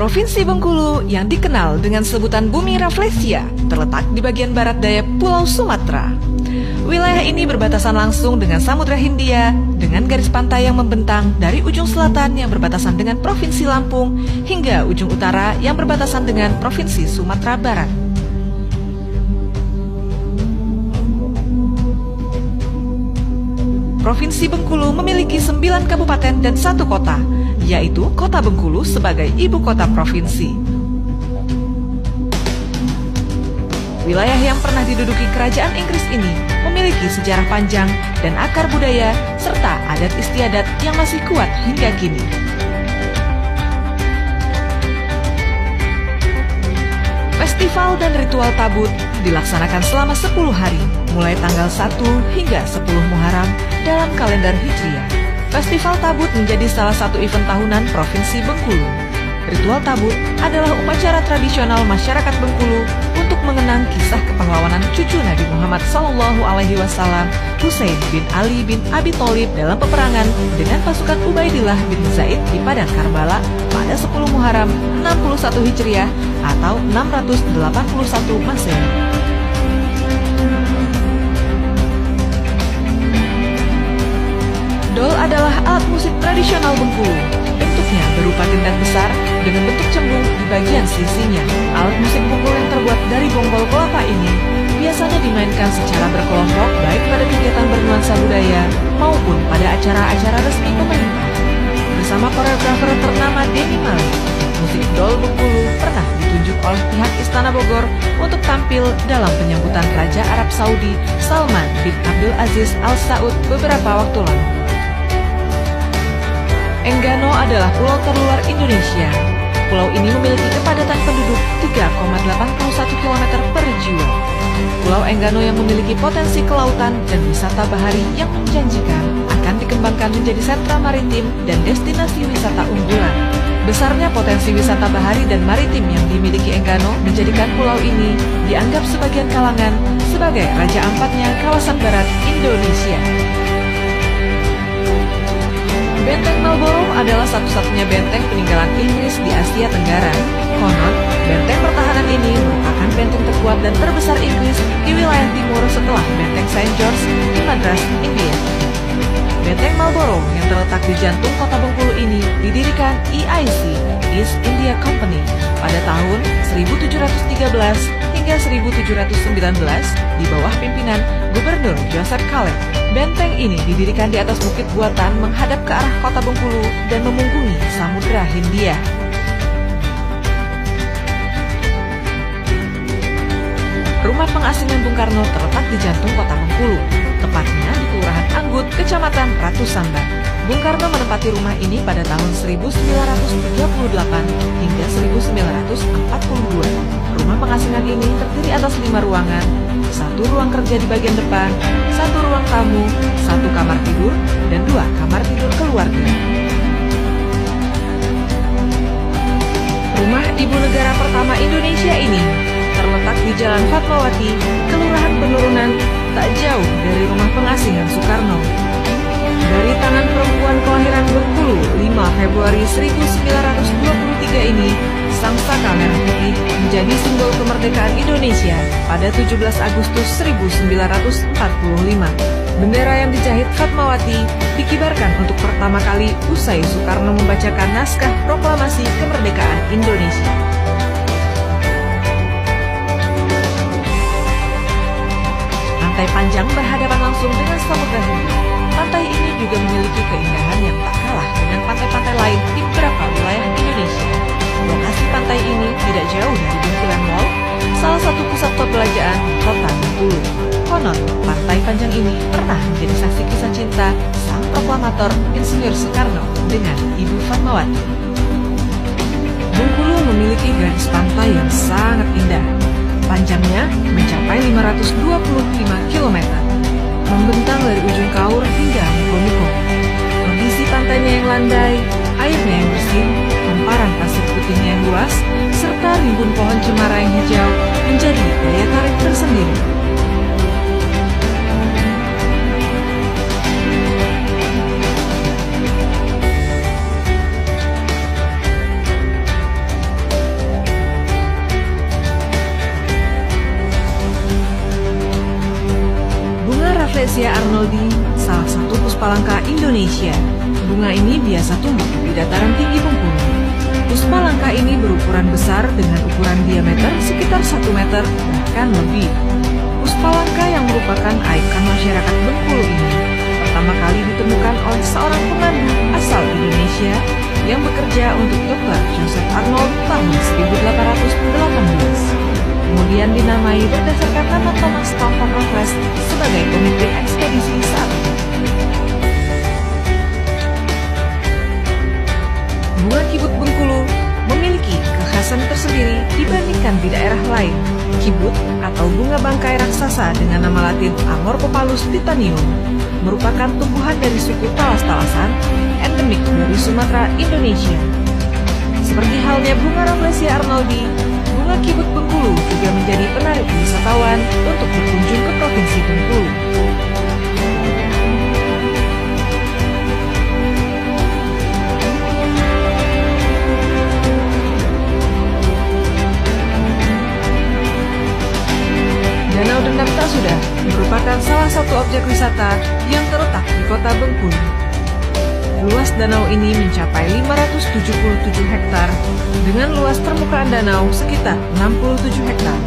Provinsi Bengkulu yang dikenal dengan sebutan Bumi Rafflesia terletak di bagian barat daya Pulau Sumatera. Wilayah ini berbatasan langsung dengan Samudra Hindia dengan garis pantai yang membentang dari ujung selatan yang berbatasan dengan Provinsi Lampung hingga ujung utara yang berbatasan dengan Provinsi Sumatera Barat. Provinsi Bengkulu memiliki 9 kabupaten dan 1 kota, yaitu Kota Bengkulu sebagai ibu kota provinsi. Wilayah yang pernah diduduki kerajaan Inggris ini memiliki sejarah panjang dan akar budaya serta adat istiadat yang masih kuat hingga kini. Festival dan ritual tabut dilaksanakan selama 10 hari, mulai tanggal 1 hingga 10 Muharram dalam kalender Hijriah. Festival tabut menjadi salah satu event tahunan Provinsi Bengkulu. Ritual tabut adalah upacara tradisional masyarakat Bengkulu untuk mengenang kisah kepahlawanan cucu Nabi Muhammad SAW, Husain bin Ali bin Abi Thalib dalam peperangan dengan pasukan Ubaidillah bin Zaid di Padang Karbala pada 10 Muharram 61 Hijriah atau 681 Masehi. Dol adalah alat musik tradisional Bengkulu. Bentuknya berupa tindak besar dengan bentuk cembung di bagian sisinya. Alat musik Bengkulu yang terbuat dari bonggol kelapa ini biasanya dimainkan secara berkelompok baik pada kegiatan bernuansa budaya maupun pada acara-acara resmi pemerintah. Bersama koreografer ternama Denny Malik, musik Dol Bengkulu pernah ditunjuk oleh pihak Istana Bogor untuk tampil dalam penyambutan Raja Arab Saudi Salman bin Abdul Aziz Al Saud beberapa waktu lalu. Enggano adalah pulau terluar Indonesia. Pulau ini memiliki kepadatan penduduk 3,81 km per jiwa. Pulau Enggano yang memiliki potensi kelautan dan wisata bahari yang menjanjikan akan dikembangkan menjadi sentra maritim dan destinasi wisata unggulan. Besarnya potensi wisata bahari dan maritim yang dimiliki Enggano menjadikan pulau ini dianggap sebagian kalangan sebagai Raja Ampatnya kawasan barat Indonesia. Benteng Marlborough adalah satu-satunya benteng peninggalan Inggris di Asia Tenggara. Konon, benteng pertahanan ini merupakan benteng terkuat dan terbesar Inggris di wilayah timur setelah benteng St. George di Madras, India. Benteng Marlborough yang terletak di jantung kota Bengkulu ini didirikan EIC, East India Company, pada tahun 1713 hingga 1719 di bawah pimpinan Gubernur Joseph Caleb. Benteng ini didirikan di atas bukit buatan menghadap ke arah kota Bengkulu dan memunggungi Samudra Hindia. Rumah pengasingan Bung Karno terletak di jantung kota Bengkulu, tepatnya di Kelurahan Anggut, Kecamatan Ratu Samba. Bung Karno menempati rumah ini pada tahun 1938 hingga 1942. Rumah pengasingan ini terdiri atas 5 ruangan, 1 ruang kerja di bagian depan, 1 ruang tamu, 1 kamar tidur, dan 2 kamar tidur keluarga. Rumah ibu negara pertama Indonesia ini terletak di Jalan Fatmawati, Kelurahan Penurunan, tak jauh dari rumah pengasingan Soekarno. Dari tangan perempuan kelahiran Bengkulu 5 Februari 1923 ini, Sang Saka Merah Putih menjadi simbol kemerdekaan Indonesia pada 17 Agustus 1945. Bendera yang dijahit Fatmawati dikibarkan untuk pertama kali usai Soekarno membacakan naskah proklamasi kemerdekaan Indonesia. Pantai panjang berhadapan langsung dengan Samudra Hindia. Pantai ini juga memiliki keindahan yang tak kalah dengan pantai-pantai lain di beberapa wilayah Indonesia. Lokasi pantai ini tidak jauh dari Bunkilan Mall, salah satu pusat perbelanjaan kota Bengkulu. Konon, pantai panjang ini pernah menjadi saksi kisah cinta sang proklamator Insinyur Soekarno dengan Ibu Fatmawati. Bengkulu memiliki garis pantai yang sangat indah. Panjangnya mencapai 525 km, membentang dari ujung Kaur hingga Miko-Miko. Kondisi pantainya yang landai, airnya yang bersih, hamparan pasir putihnya yang luas, serta rimbun pohon cemara yang hijau menjadi daya tarik tersendiri. arnoldi, salah satu puspalangka Indonesia. Bunga ini biasa tumbuh di dataran tinggi Bengkulu. Puspalangka ini berukuran besar dengan ukuran diameter sekitar 1 meter bahkan lebih. Puspalangka yang merupakan ikon masyarakat Bengkulu ini pertama kali ditemukan oleh seorang pemandu asal Indonesia yang bekerja untuk Dr. Joseph Arnold tahun 1818. Kemudian dinamai berdasarkan nama Thomas Stamford Raffles sebagai pemimpin ekspedisi saat itu. Bunga kibut Bengkulu memiliki kekhasan tersendiri dibandingkan di daerah lain. Kibut atau bunga bangkai raksasa dengan nama latin Amorphopalus titanium merupakan tumbuhan dari suku talas-talasan endemik dari Sumatera, Indonesia. Seperti halnya bunga Rafflesia arnoldi, bunga kibut Bengkulu juga menjadi penarik wisatawan untuk berkunjung ke Provinsi Bengkulu. Danau Dendam Tasuda merupakan salah satu objek wisata yang terletak di kota Bengkulu. Luas danau ini mencapai 577 hektar dengan luas permukaan danau sekitar 67 hektar.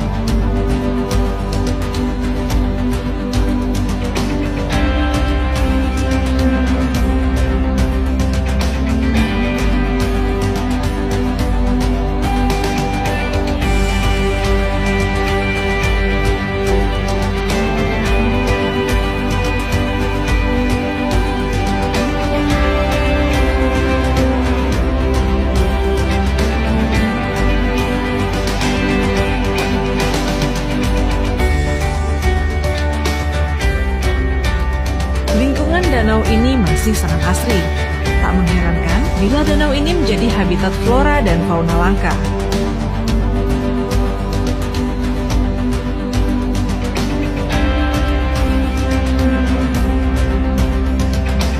Danau ini masih sangat asri. Tak mengherankan bila danau ini menjadi habitat flora dan fauna langka.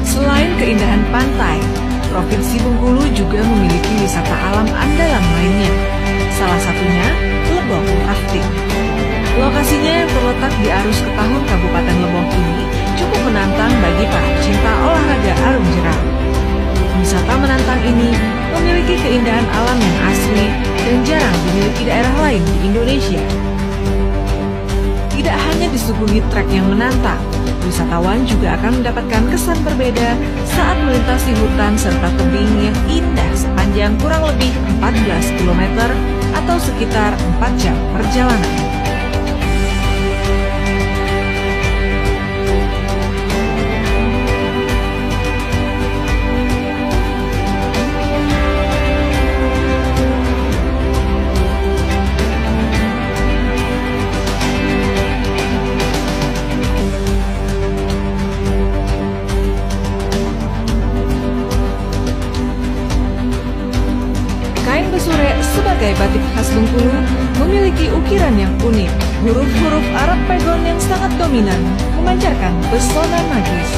Selain keindahan pantai, Provinsi Bengkulu juga memiliki wisata alam andalan lainnya. Salah satunya Lebong Rafting. Lokasinya yang terletak di Arus Ketahun Kabupaten Lebong ini cukup menantang bagi para pecinta olahraga arung jeram. Wisata menantang ini memiliki keindahan alam yang asli dan jarang dimiliki daerah lain di Indonesia. Tidak hanya disuguhi trek yang menantang, wisatawan juga akan mendapatkan kesan berbeda saat melintasi hutan serta tebing yang indah sepanjang kurang lebih 14 km atau sekitar 4 jam perjalanan. Kain Besure sebagai batik khas Bengkulu memiliki ukiran yang unik. Huruf-huruf Arab Pegon yang sangat dominan memancarkan pesona magis.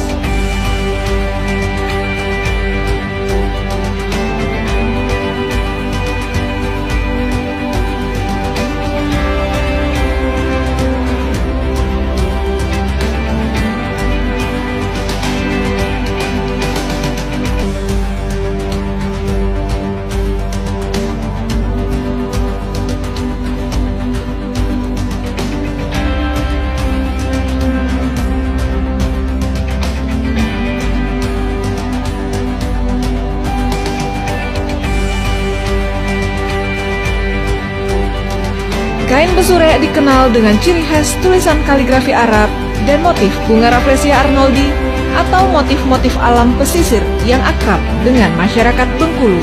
Kain Besure dikenal dengan ciri khas tulisan kaligrafi Arab dan motif bunga Rafflesia arnoldi atau motif-motif alam pesisir yang akrab dengan masyarakat Bengkulu.